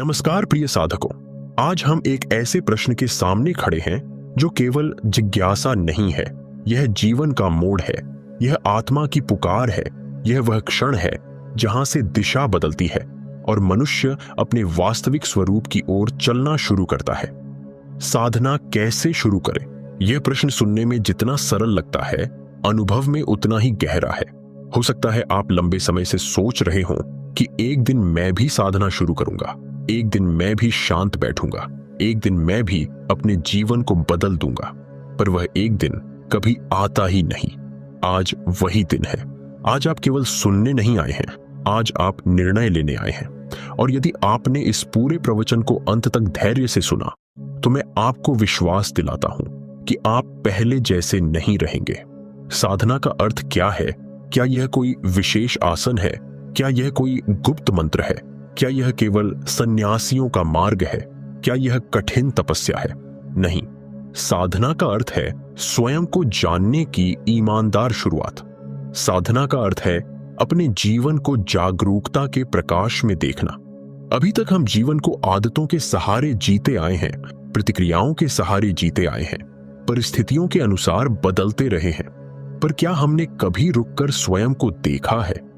नमस्कार प्रिय साधकों। आज हम एक ऐसे प्रश्न के सामने खड़े हैं जो केवल जिज्ञासा नहीं है, यह जीवन का मोड़ है, यह आत्मा की पुकार है, यह वह क्षण है जहां से दिशा बदलती है और मनुष्य अपने वास्तविक स्वरूप की ओर चलना शुरू करता है। साधना कैसे शुरू करें? यह प्रश्न सुनने में जितना सरल लगता है, अनुभव में उतना ही गहरा है। हो सकता है आप लंबे समय से सोच रहे हों कि एक दिन मैं भी साधना शुरू करूंगा, एक दिन मैं भी शांत बैठूंगा, एक दिन मैं भी अपने जीवन को बदल दूंगा, पर वह एक दिन कभी आता ही नहीं। आज वही दिन है। आज आप केवल सुनने नहीं आए हैं, आज आप निर्णय लेने आए हैं। और यदि आपने इस पूरे प्रवचन को अंत तक धैर्य से सुना, तो मैं आपको विश्वास दिलाता हूं कि आप पहले जैसे नहीं रहेंगे। साधना का अर्थ क्या है? क्या यह कोई विशेष आसन है? क्या यह कोई गुप्त मंत्र है? क्या यह केवल सन्यासियों का मार्ग है? क्या यह कठिन तपस्या है? नहीं, साधना का अर्थ है स्वयं को जानने की ईमानदार शुरुआत। साधना का अर्थ है अपने जीवन को जागरूकता के प्रकाश में देखना। अभी तक हम जीवन को आदतों के सहारे जीते आए हैं, प्रतिक्रियाओं के सहारे जीते आए हैं, परिस्थितियों के अनुसार बदलते रहे हैं। पर क्या हमने कभी रुककर स्वयं को देखा है?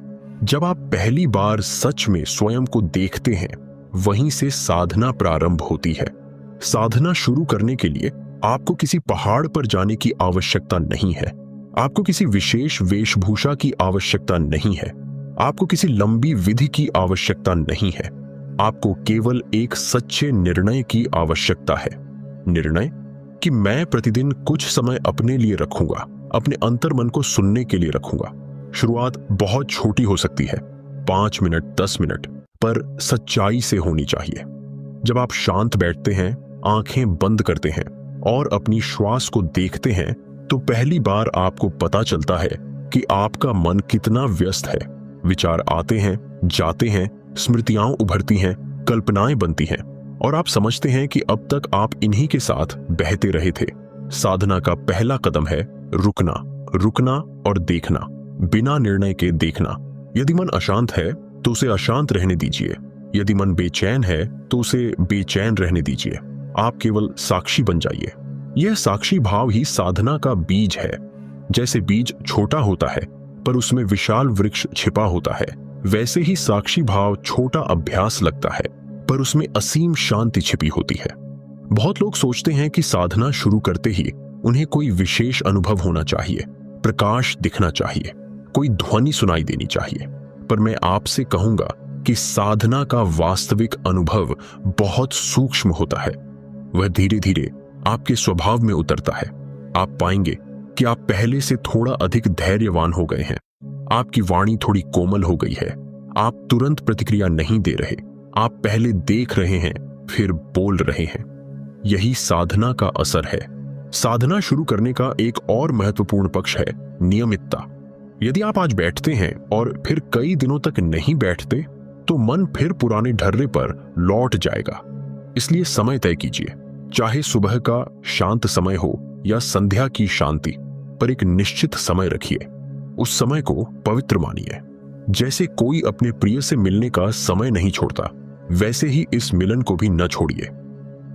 जब आप पहली बार सच में स्वयं को देखते हैं, वहीं से साधना प्रारंभ होती है। साधना शुरू करने के लिए आपको किसी पहाड़ पर जाने की आवश्यकता नहीं है, आपको किसी विशेष वेशभूषा की आवश्यकता नहीं है, आपको किसी लंबी विधि की आवश्यकता नहीं है। आपको केवल एक सच्चे निर्णय की आवश्यकता है। निर्णय कि मैं प्रतिदिन कुछ समय अपने लिए रखूंगा, अपने अंतर्मन को सुनने के लिए रखूंगा। शुरुआत बहुत छोटी हो सकती है, 5 मिनट, 10 मिनट, पर सच्चाई से होनी चाहिए। जब आप शांत बैठते हैं, आंखें बंद करते हैं और अपनी श्वास को देखते हैं, तो पहली बार आपको पता चलता है कि आपका मन कितना व्यस्त है। विचार आते हैं, जाते हैं, स्मृतियां उभरती हैं, कल्पनाएं बनती हैं, और आप समझते हैं कि अब तक आप इन्हीं के साथ बहते रहे थे। साधना का पहला कदम है रुकना, रुकना और देखना, बिना निर्णय के देखना। यदि मन अशांत है तो उसे अशांत रहने दीजिए, यदि मन बेचैन है तो उसे बेचैन रहने दीजिए। आप केवल साक्षी बन जाइए। यह साक्षी भाव ही साधना का बीज है। जैसे बीज छोटा होता है पर उसमें विशाल वृक्ष छिपा होता है, वैसे ही साक्षी भाव छोटा अभ्यास लगता है पर उसमें असीम शांति छिपी होती है। बहुत लोग सोचते हैं कि साधना शुरू करते ही उन्हें कोई विशेष अनुभव होना चाहिए, प्रकाश दिखना चाहिए, कोई ध्वनि सुनाई देनी चाहिए। पर मैं आपसे कहूंगा कि साधना का वास्तविक अनुभव बहुत सूक्ष्म होता है। वह धीरे धीरे आपके स्वभाव में उतरता है। आप पाएंगे कि आप पहले से थोड़ा अधिक धैर्यवान हो गए हैं, आपकी वाणी थोड़ी कोमल हो गई है, आप तुरंत प्रतिक्रिया नहीं दे रहे, आप पहले देख रहे हैं फिर बोल रहे हैं। यही साधना का असर है। साधना शुरू करने का एक और महत्वपूर्ण पक्ष है नियमितता। यदि आप आज बैठते हैं और फिर कई दिनों तक नहीं बैठते, तो मन फिर पुराने ढर्रे पर लौट जाएगा। इसलिए समय तय कीजिए, चाहे सुबह का शांत समय हो या संध्या की शांति, पर एक निश्चित समय रखिए। उस समय को पवित्र मानिए। जैसे कोई अपने प्रिय से मिलने का समय नहीं छोड़ता, वैसे ही इस मिलन को भी न छोड़िए।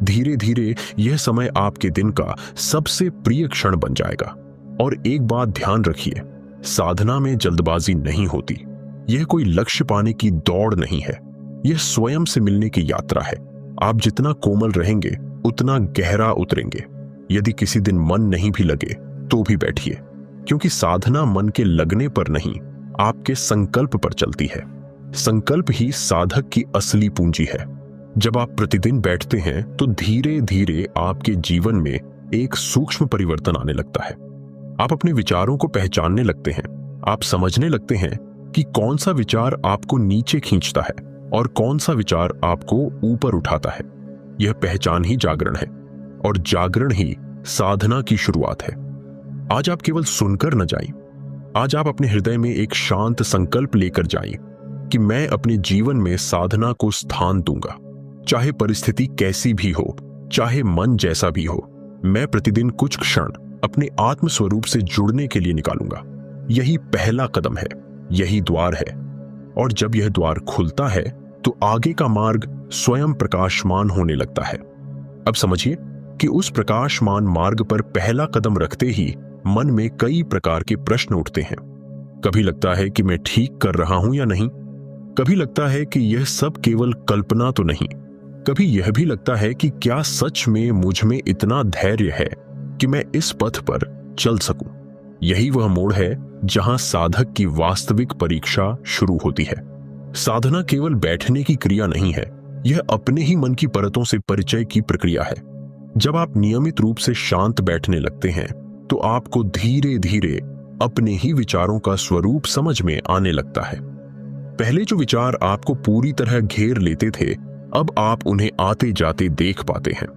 धीरे धीरे यह समय आपके दिन का सबसे प्रिय क्षण बन जाएगा। और एक बात ध्यान रखिए, साधना में जल्दबाजी नहीं होती। यह कोई लक्ष्य पाने की दौड़ नहीं है, यह स्वयं से मिलने की यात्रा है। आप जितना कोमल रहेंगे उतना गहरा उतरेंगे। यदि किसी दिन मन नहीं भी लगे तो भी बैठिए, क्योंकि साधना मन के लगने पर नहीं, आपके संकल्प पर चलती है। संकल्प ही साधक की असली पूंजी है। जब आप प्रतिदिन बैठते हैं तो धीरे धीरे आपके जीवन में एक सूक्ष्म परिवर्तन आने लगता है। आप अपने विचारों को पहचानने लगते हैं। आप समझने लगते हैं कि कौन सा विचार आपको नीचे खींचता है और कौन सा विचार आपको ऊपर उठाता है। यह पहचान ही जागरण है, और जागरण ही साधना की शुरुआत है। आज आप केवल सुनकर न जाएं, आज आप अपने हृदय में एक शांत संकल्प लेकर जाएं कि मैं अपने जीवन में साधना को स्थान दूंगा। चाहे परिस्थिति कैसी भी हो, चाहे मन जैसा भी हो, मैं प्रतिदिन कुछ क्षण अपने आत्म स्वरूप से जुड़ने के लिए निकालूंगा। यही पहला कदम है, यही द्वार है। और जब यह द्वार खुलता है तो आगे का मार्ग स्वयं प्रकाशमान होने लगता है। अब समझिए कि उस प्रकाशमान मार्ग पर पहला कदम रखते ही मन में कई प्रकार के प्रश्न उठते हैं। कभी लगता है कि मैं ठीक कर रहा हूं या नहीं, कभी लगता है कि यह सब केवल कल्पना तो नहीं, कभी यह भी लगता है कि क्या सच में मुझ में इतना धैर्य है कि मैं इस पथ पर चल सकूं। यही वह मोड़ है जहां साधक की वास्तविक परीक्षा शुरू होती है। साधना केवल बैठने की क्रिया नहीं है, यह अपने ही मन की परतों से परिचय की प्रक्रिया है। जब आप नियमित रूप से शांत बैठने लगते हैं तो आपको धीरे धीरे अपने ही विचारों का स्वरूप समझ में आने लगता है। पहले जो विचार आपको पूरी तरह घेर लेते थे, अब आप उन्हें आते जाते देख पाते हैं।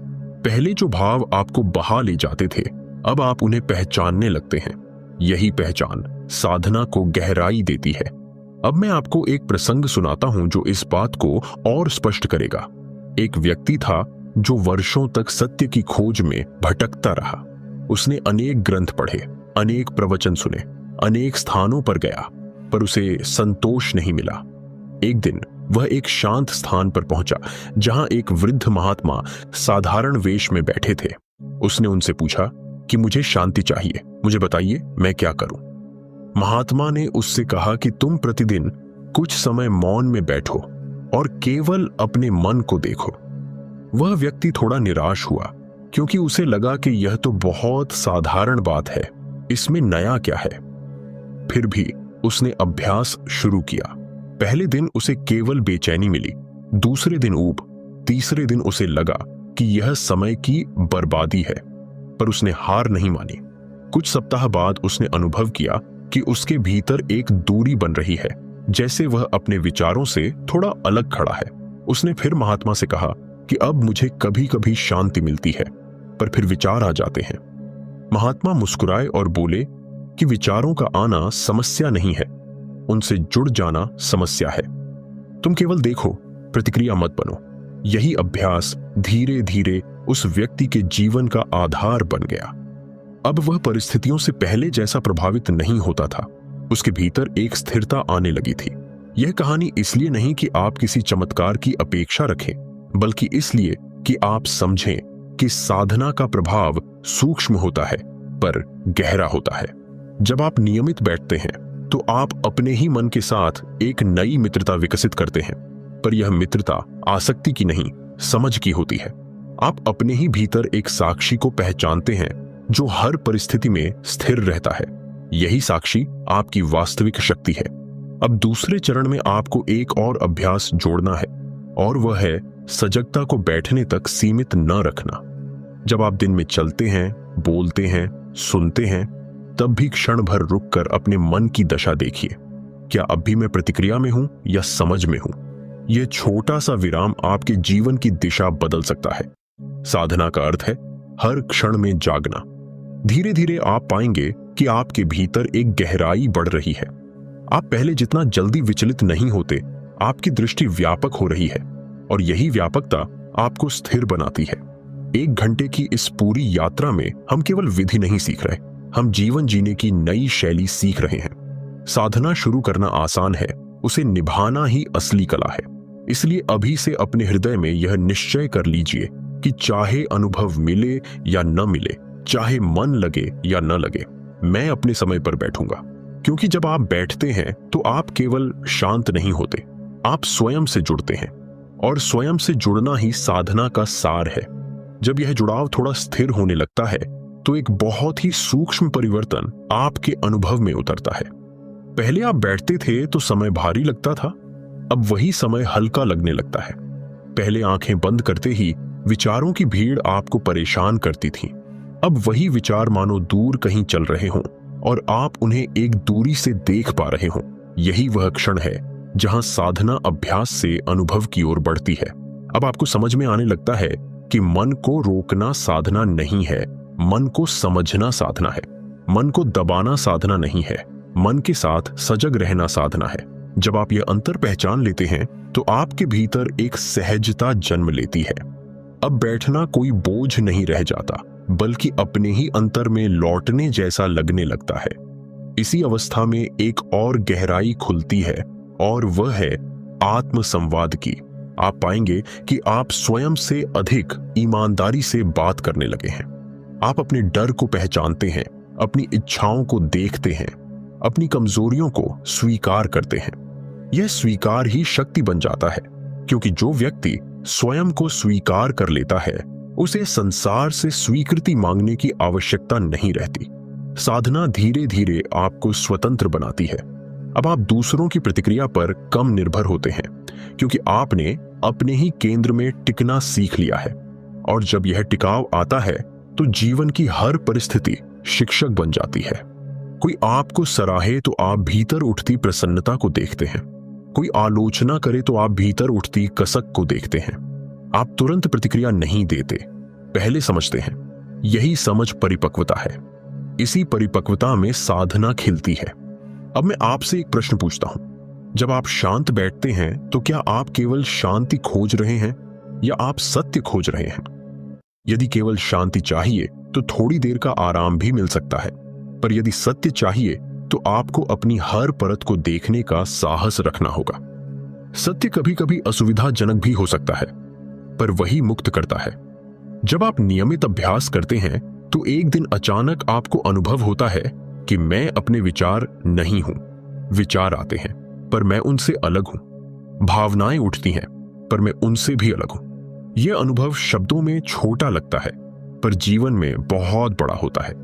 पहले जो भाव आपको बहा ले जाते थे, अब आप उन्हें पहचानने लगते हैं। यही पहचान साधना को गहराई देती है। अब मैं आपको एक प्रसंग सुनाता हूं जो इस बात को और स्पष्ट करेगा। एक व्यक्ति था जो वर्षों तक सत्य की खोज में भटकता रहा। उसने अनेक ग्रंथ पढ़े, अनेक प्रवचन सुने, अनेक स्थानों पर गया, पर उसे संतोष नहीं मिला। एक दिन वह एक शांत स्थान पर पहुंचा जहां एक वृद्ध महात्मा साधारण वेश में बैठे थे। उसने उनसे पूछा कि मुझे शांति चाहिए, मुझे बताइए मैं क्या करूं। महात्मा ने उससे कहा कि तुम प्रतिदिन कुछ समय मौन में बैठो और केवल अपने मन को देखो। वह व्यक्ति थोड़ा निराश हुआ क्योंकि उसे लगा कि यह तो बहुत साधारण बात है, इसमें नया क्या है। फिर भी उसने अभ्यास शुरू किया। पहले दिन उसे केवल बेचैनी मिली, दूसरे दिन ऊब, तीसरे दिन उसे लगा कि यह समय की बर्बादी है, पर उसने हार नहीं मानी। कुछ सप्ताह बाद उसने अनुभव किया कि उसके भीतर एक दूरी बन रही है, जैसे वह अपने विचारों से थोड़ा अलग खड़ा है। उसने फिर महात्मा से कहा कि अब मुझे कभी कभी शांति मिलती है, पर फिर विचार आ जाते हैं। महात्मा मुस्कुराए और बोले कि विचारों का आना समस्या नहीं है, उनसे जुड़ जाना समस्या है। तुम केवल देखो, प्रतिक्रिया मत बनो। यही अभ्यास धीरे धीरे उस व्यक्ति के जीवन का आधार बन गया। अब वह परिस्थितियों से पहले जैसा प्रभावित नहीं होता था। उसके भीतर एक स्थिरता आने लगी थी। यह कहानी इसलिए नहीं कि आप किसी चमत्कार की अपेक्षा रखें, बल्कि इसलिए कि आप समझें कि साधना का प्रभाव सूक्ष्म होता है पर गहरा होता है। जब आप नियमित बैठते हैं तो आप अपने ही मन के साथ एक नई मित्रता विकसित करते हैं, पर यह मित्रता आसक्ति की नहीं, समझ की होती है। आप अपने ही भीतर एक साक्षी को पहचानते हैं जो हर परिस्थिति में स्थिर रहता है। यही साक्षी आपकी वास्तविक शक्ति है। अब दूसरे चरण में आपको एक और अभ्यास जोड़ना है, और वह है सजगता को बैठने तक सीमित न रखना। जब आप दिन में चलते हैं, बोलते हैं, सुनते हैं, तब भी क्षण भर रुककर अपने मन की दशा देखिए। क्या अब भी मैं प्रतिक्रिया में हूं या समझ में हूं? यह छोटा सा विराम आपके जीवन की दिशा बदल सकता है। साधना का अर्थ है हर क्षण में जागना। धीरे धीरे आप पाएंगे कि आपके भीतर एक गहराई बढ़ रही है। आप पहले जितना जल्दी विचलित नहीं होते, आपकी दृष्टि व्यापक हो रही है, और यही व्यापकता आपको स्थिर बनाती है। 1 घंटे की इस पूरी यात्रा में हम केवल विधि नहीं सीख रहे, हम जीवन जीने की नई शैली सीख रहे हैं। साधना शुरू करना आसान है, उसे निभाना ही असली कला है। इसलिए अभी से अपने हृदय में यह निश्चय कर लीजिए कि चाहे अनुभव मिले या न मिले, चाहे मन लगे या न लगे, मैं अपने समय पर बैठूंगा। क्योंकि जब आप बैठते हैं तो आप केवल शांत नहीं होते, आप स्वयं से जुड़ते हैं, और स्वयं से जुड़ना ही साधना का सार है। जब यह जुड़ाव थोड़ा स्थिर होने लगता है तो एक बहुत ही सूक्ष्म परिवर्तन आपके अनुभव में उतरता है। पहले आप बैठते थे तो समय भारी लगता था, अब वही समय हल्का लगने लगता है। पहले आंखें बंद करते ही विचारों की भीड़ आपको परेशान करती थी, अब वही विचार मानो दूर कहीं चल रहे हों और आप उन्हें एक दूरी से देख पा रहे हों। यही वह क्षण है जहां साधना अभ्यास से अनुभव की ओर बढ़ती है। अब आपको समझ में आने लगता है कि मन को रोकना साधना नहीं है, मन को समझना साधना है। मन को दबाना साधना नहीं है, मन के साथ सजग रहना साधना है। जब आप यह अंतर पहचान लेते हैं तो आपके भीतर एक सहजता जन्म लेती है। अब बैठना कोई बोझ नहीं रह जाता, बल्कि अपने ही अंतर में लौटने जैसा लगने लगता है। इसी अवस्था में एक और गहराई खुलती है, और वह है आत्मसंवाद की, आप पाएंगे कि आप स्वयं से अधिक ईमानदारी से बात करने लगे हैं। आप अपने डर को पहचानते हैं, अपनी इच्छाओं को देखते हैं, अपनी कमजोरियों को स्वीकार करते हैं। यह स्वीकार ही शक्ति बन जाता है, क्योंकि जो व्यक्ति स्वयं को स्वीकार कर लेता है उसे संसार से स्वीकृति मांगने की आवश्यकता नहीं रहती। साधना धीरे धीरे आपको स्वतंत्र बनाती है। अब आप दूसरों की प्रतिक्रिया पर कम निर्भर होते हैं, क्योंकि आपने अपने ही केंद्र में टिकना सीख लिया है। और जब यह टिकाव आता है तो जीवन की हर परिस्थिति शिक्षक बन जाती है। कोई आपको सराहे तो आप भीतर उठती प्रसन्नता को देखते हैं, कोई आलोचना करे तो आप भीतर उठती कसक को देखते हैं। आप तुरंत प्रतिक्रिया नहीं देते, पहले समझते हैं। यही समझ परिपक्वता है। इसी परिपक्वता में साधना खिलती है। अब मैं आपसे एक प्रश्न पूछता हूं, जब आप शांत बैठते हैं तो क्या आप केवल शांति खोज रहे हैं या आप सत्य खोज रहे हैं? यदि केवल शांति चाहिए तो थोड़ी देर का आराम भी मिल सकता है, पर यदि सत्य चाहिए तो आपको अपनी हर परत को देखने का साहस रखना होगा। सत्य कभी कभी असुविधाजनक भी हो सकता है, पर वही मुक्त करता है। जब आप नियमित अभ्यास करते हैं तो एक दिन अचानक आपको अनुभव होता है कि मैं अपने विचार नहीं हूं। विचार आते हैं पर मैं उनसे अलग हूं। भावनाएं उठती हैं पर मैं उनसे भी अलग हूं। यह अनुभव शब्दों में छोटा लगता है पर जीवन में बहुत बड़ा होता है।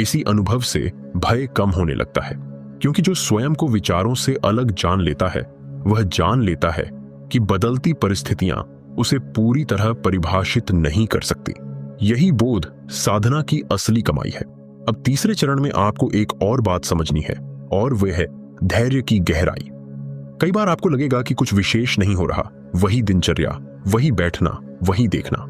इसी अनुभव से भय कम होने लगता है, क्योंकि जो स्वयं को विचारों से अलग जान लेता है वह जान लेता है कि बदलती परिस्थितियां उसे पूरी तरह परिभाषित नहीं कर सकती। यही बोध साधना की असली कमाई है। अब तीसरे चरण में आपको एक और बात समझनी है, और वह है धैर्य की गहराई। कई बार आपको लगेगा कि कुछ विशेष नहीं हो रहा, वही दिनचर्या, वही बैठना, वही देखना।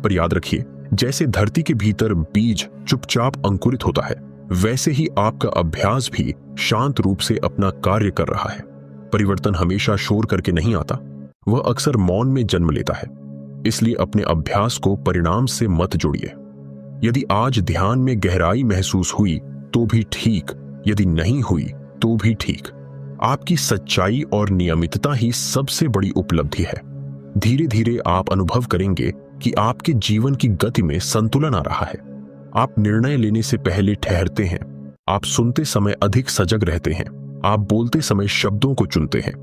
पर याद रखिए, जैसे धरती के भीतर बीज चुपचाप अंकुरित होता है, वैसे ही आपका अभ्यास भी शांत रूप से अपना कार्य कर रहा है। परिवर्तन हमेशा शोर करके नहीं आता, वह अक्सर मौन में जन्म लेता है। इसलिए अपने अभ्यास को परिणाम से मत जोड़िए। यदि आज ध्यान में गहराई महसूस हुई तो भी ठीक, यदि नहीं हुई तो भी ठीक। आपकी सच्चाई और नियमितता ही सबसे बड़ी उपलब्धि है। धीरे धीरे आप अनुभव करेंगे कि आपके जीवन की गति में संतुलन आ रहा है। आप निर्णय लेने से पहले ठहरते हैं, आप सुनते समय अधिक सजग रहते हैं, आप बोलते समय शब्दों को चुनते हैं।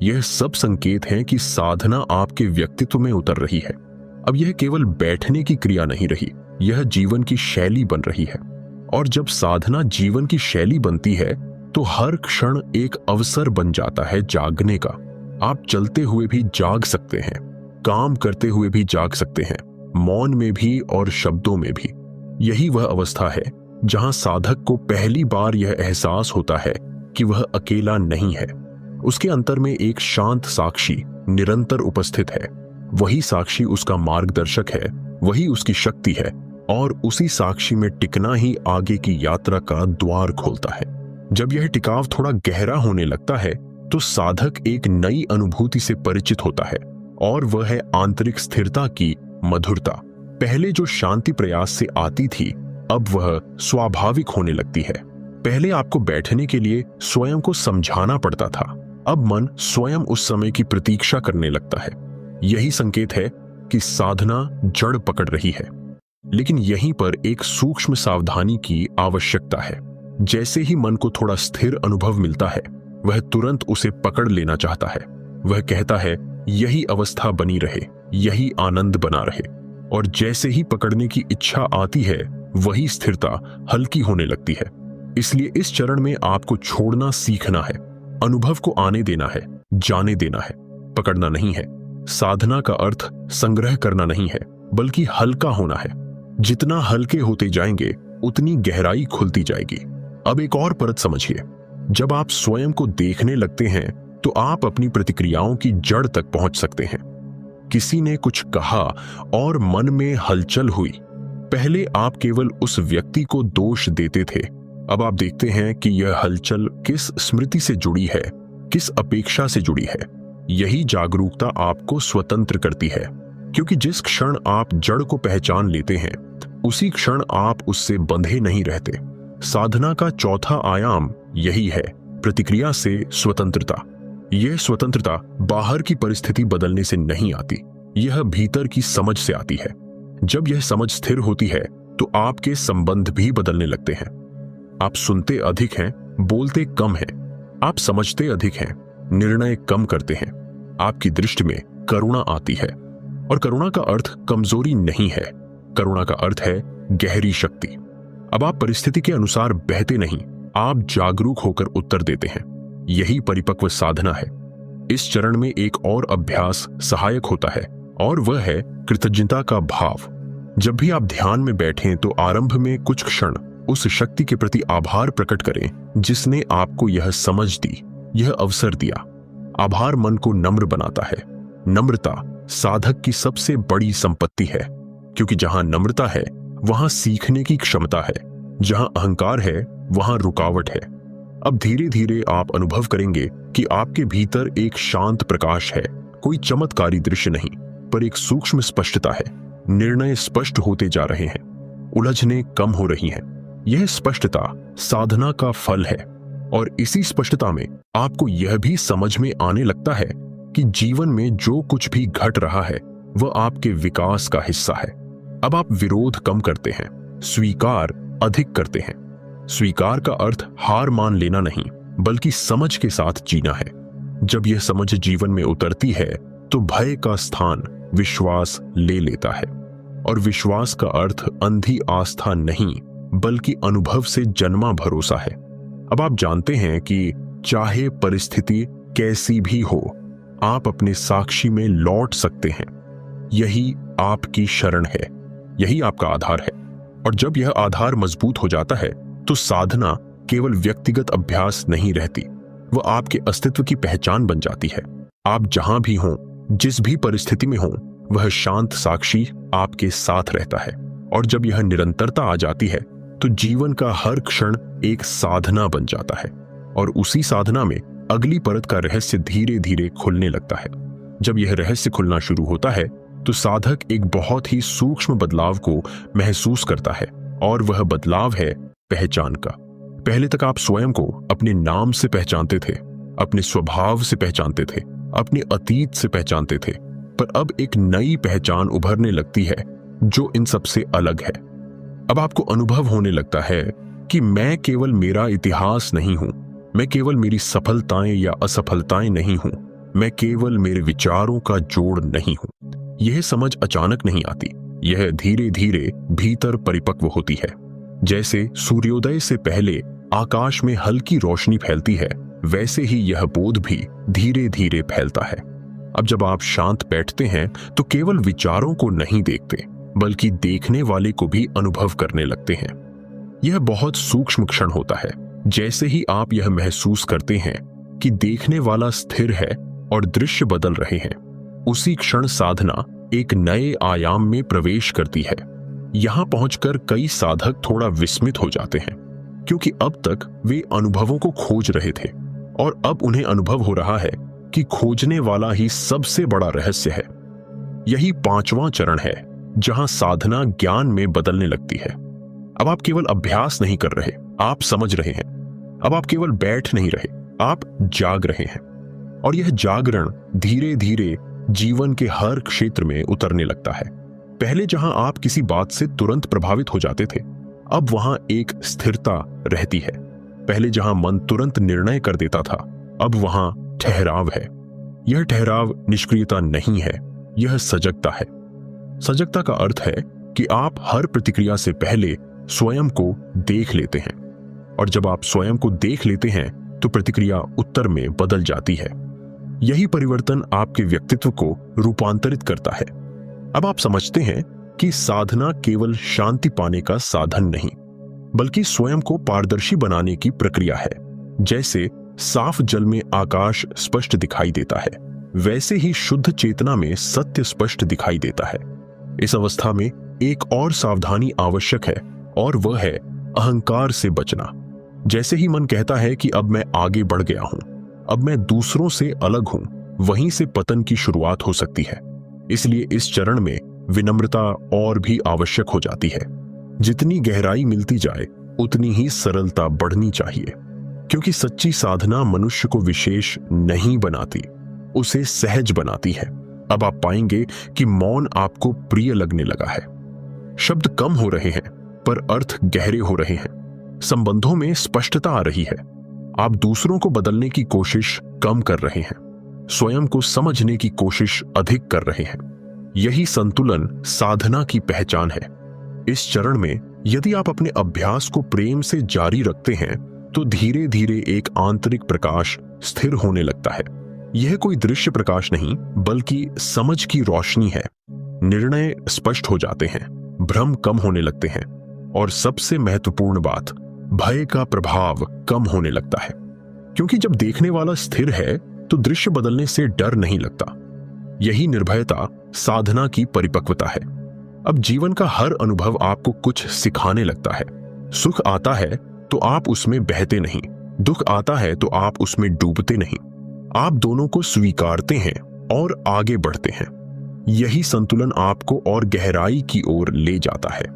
यह सब संकेत हैं कि साधना आपके व्यक्तित्व में उतर रही है। अब यह केवल बैठने की क्रिया नहीं रही, यह जीवन की शैली बन रही है। और जब साधना जीवन की शैली बनती है तो हर क्षण एक अवसर बन जाता है जागने का। आप चलते हुए भी जाग सकते हैं, काम करते हुए भी जाग सकते हैं, मौन में भी और शब्दों में भी। यही वह अवस्था है जहां साधक को पहली बार यह एहसास होता है कि वह अकेला नहीं है। उसके अंतर में एक शांत साक्षी निरंतर उपस्थित है। वही साक्षी उसका मार्गदर्शक है, वही उसकी शक्ति है, और उसी साक्षी में टिकना ही आगे की यात्रा का द्वार खोलता है। जब यह टिकाव थोड़ा गहरा होने लगता है तो साधक एक नई अनुभूति से परिचित होता है, और वह है आंतरिक स्थिरता की मधुरता। पहले जो शांति प्रयास से आती थी, अब वह स्वाभाविक होने लगती है। पहले आपको बैठने के लिए स्वयं को समझाना पड़ता था, अब मन स्वयं उस समय की प्रतीक्षा करने लगता है। यही संकेत है कि साधना जड़ पकड़ रही है। लेकिन यहीं पर एक सूक्ष्म सावधानी की आवश्यकता है। जैसे ही मन को थोड़ा स्थिर अनुभव मिलता है, वह तुरंत उसे पकड़ लेना चाहता है। वह कहता है, यही अवस्था बनी रहे, यही आनंद बना रहे। और जैसे ही पकड़ने की इच्छा आती है, वही स्थिरता हल्की होने लगती है। इसलिए इस चरण में आपको छोड़ना सीखना है, अनुभव को आने देना है, जाने देना है, पकड़ना नहीं है। साधना का अर्थ संग्रह करना नहीं है, बल्कि हल्का होना है। जितना हल्के होते जाएंगे उतनी गहराई खुलती जाएगी। अब एक और परत समझिए। जब आप स्वयं को देखने लगते हैं तो आप अपनी प्रतिक्रियाओं की जड़ तक पहुंच सकते हैं। किसी ने कुछ कहा और मन में हलचल हुई। पहले आप केवल उस व्यक्ति को दोष देते थे, अब आप देखते हैं कि यह हलचल किस स्मृति से जुड़ी है, किस अपेक्षा से जुड़ी है। यही जागरूकता आपको स्वतंत्र करती है, क्योंकि जिस क्षण आप जड़ को पहचान लेते हैं उसी क्षण आप उससे बंधे नहीं रहते। साधना का चौथा आयाम यही है, प्रतिक्रिया से स्वतंत्रता। यह स्वतंत्रता बाहर की परिस्थिति बदलने से नहीं आती, यह भीतर की समझ से आती है। जब यह समझ स्थिर होती है तो आपके संबंध भी बदलने लगते हैं। आप सुनते अधिक हैं, बोलते कम हैं, आप समझते अधिक हैं, निर्णय कम करते हैं। आपकी दृष्टि में करुणा आती है, और करुणा का अर्थ कमजोरी नहीं है, करुणा का अर्थ है गहरी शक्ति। अब आप परिस्थिति के अनुसार बहते नहीं, आप जागरूक होकर उत्तर देते हैं। यही परिपक्व साधना है। इस चरण में एक और अभ्यास सहायक होता है, और वह है कृतज्ञता का भाव। जब भी आप ध्यान में बैठें तो आरंभ में कुछ क्षण उस शक्ति के प्रति आभार प्रकट करें जिसने आपको यह समझ दी, यह अवसर दिया। आभार मन को नम्र बनाता है। नम्रता साधक की सबसे बड़ी संपत्ति है, क्योंकि जहां नम्रता है वहां सीखने की क्षमता है, जहां अहंकार है वहां रुकावट है। अब धीरे धीरे आप अनुभव करेंगे कि आपके भीतर एक शांत प्रकाश है, कोई चमत्कारी दृश्य नहीं, पर एक सूक्ष्म स्पष्टता है। निर्णय स्पष्ट होते जा रहे हैं, उलझने कम हो रही हैं। यह स्पष्टता साधना का फल है, और इसी स्पष्टता में आपको यह भी समझ में आने लगता है कि जीवन में जो कुछ भी घट रहा है वह आपके विकास का हिस्सा है। अब आप विरोध कम करते हैं, स्वीकार अधिक करते हैं। स्वीकार का अर्थ हार मान लेना नहीं, बल्कि समझ के साथ जीना है। जब यह समझ जीवन में उतरती है तो भय का स्थान विश्वास ले लेता है, और विश्वास का अर्थ अंधी आस्था नहीं, बल्कि अनुभव से जन्मा भरोसा है। अब आप जानते हैं कि चाहे परिस्थिति कैसी भी हो, आप अपने साक्षी में लौट सकते हैं। यही आपकी शरण है, यही आपका आधार है। और जब यह आधार मजबूत हो जाता है तो साधना केवल व्यक्तिगत अभ्यास नहीं रहती, वह आपके अस्तित्व की पहचान बन जाती है। आप जहां भी हों, जिस भी परिस्थिति में हों, वह शांत साक्षी आपके साथ रहता है। और जब यह निरंतरता आ जाती है तो जीवन का हर क्षण एक साधना बन जाता है, और उसी साधना में अगली परत का रहस्य धीरे धीरे खुलने लगता है। जब यह रहस्य खुलना शुरू होता है तो साधक एक बहुत ही सूक्ष्म बदलाव को महसूस करता है, और वह बदलाव है पहचान का। पहले तक आप स्वयं को अपने नाम से पहचानते थे, अपने स्वभाव से पहचानते थे, अपने अतीत से पहचानते थे, पर अब एक नई पहचान उभरने लगती है जो इन सबसे अलग है। अब आपको अनुभव होने लगता है कि मैं केवल मेरा इतिहास नहीं हूं, मैं केवल मेरी सफलताएं या असफलताएं नहीं हूं, मैं केवल मेरे विचारों का जोड़ नहीं हूं। यह समझ अचानक नहीं आती, यह धीरे धीरे भीतर परिपक्व होती है। जैसे सूर्योदय से पहले आकाश में हल्की रोशनी फैलती है, वैसे ही यह बोध भी धीरे धीरे फैलता है। अब जब आप शांत बैठते हैं तो केवल विचारों को नहीं देखते, बल्कि देखने वाले को भी अनुभव करने लगते हैं। यह बहुत सूक्ष्म क्षण होता है। जैसे ही आप यह महसूस करते हैं कि देखने वाला स्थिर है और दृश्य बदल रहे हैं, उसी क्षण साधना एक नए आयाम में प्रवेश करती है। यहां पहुंचकर कई साधक थोड़ा विस्मित हो जाते हैं, क्योंकि अब तक वे अनुभवों को खोज रहे थे, और अब उन्हें अनुभव हो रहा है कि खोजने वाला ही सबसे बड़ा रहस्य है। यही 5वां चरण है जहां साधना ज्ञान में बदलने लगती है। अब आप केवल अभ्यास नहीं कर रहे, आप समझ रहे हैं। अब आप केवल बैठ नहीं रहे, आप जाग रहे हैं। और यह जागरण धीरे धीरे जीवन के हर क्षेत्र में उतरने लगता है। पहले जहां आप किसी बात से तुरंत प्रभावित हो जाते थे, अब वहां एक स्थिरता रहती है। पहले जहां मन तुरंत निर्णय कर देता था, अब वहां ठहराव है। यह ठहराव निष्क्रियता नहीं है, यह सजगता है। सजगता का अर्थ है कि आप हर प्रतिक्रिया से पहले स्वयं को देख लेते हैं, और जब आप स्वयं को देख लेते हैं तो प्रतिक्रिया उत्तर में बदल जाती है। यही परिवर्तन आपके व्यक्तित्व को रूपांतरित करता है। अब आप समझते हैं कि साधना केवल शांति पाने का साधन नहीं, बल्कि स्वयं को पारदर्शी बनाने की प्रक्रिया है। जैसे साफ जल में आकाश स्पष्ट दिखाई देता है, वैसे ही शुद्ध चेतना में सत्य स्पष्ट दिखाई देता है। इस अवस्था में एक और सावधानी आवश्यक है, और वह है अहंकार से बचना। जैसे ही मन कहता है कि अब मैं आगे बढ़ गया हूं, अब मैं दूसरों से अलग हूं, वहीं से पतन की शुरुआत हो सकती है। इसलिए इस चरण में विनम्रता और भी आवश्यक हो जाती है। जितनी गहराई मिलती जाए उतनी ही सरलता बढ़नी चाहिए, क्योंकि सच्ची साधना मनुष्य को विशेष नहीं बनाती, उसे सहज बनाती है। अब आप पाएंगे कि मौन आपको प्रिय लगने लगा है। शब्द कम हो रहे हैं पर अर्थ गहरे हो रहे हैं। संबंधों में स्पष्टता आ रही है। आप दूसरों को बदलने की कोशिश कम कर रहे हैं, स्वयं को समझने की कोशिश अधिक कर रहे हैं। यही संतुलन साधना की पहचान है। इस चरण में यदि आप अपने अभ्यास को प्रेम से जारी रखते हैं तो धीरे धीरे एक आंतरिक प्रकाश स्थिर होने लगता है। यह कोई दृश्य प्रकाश नहीं बल्कि समझ की रोशनी है। निर्णय स्पष्ट हो जाते हैं, भ्रम कम होने लगते हैं और सबसे महत्वपूर्ण बात, भय का प्रभाव कम होने लगता है। क्योंकि जब देखने वाला स्थिर है तो दृश्य बदलने से डर नहीं लगता। यही निर्भयता साधना की परिपक्वता है। अब जीवन का हर अनुभव आपको कुछ सिखाने लगता है। सुख आता है तो आप उसमें बहते नहीं, दुख आता है तो आप उसमें डूबते नहीं। आप दोनों को स्वीकारते हैं और आगे बढ़ते हैं। यही संतुलन आपको और गहराई की ओर ले जाता है।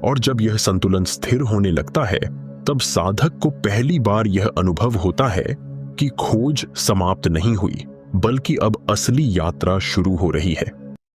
और जब यह संतुलन स्थिर होने लगता है तब साधक को पहली बार यह अनुभव होता है कि खोज समाप्त नहीं हुई, बल्कि अब असली यात्रा शुरू हो रही है।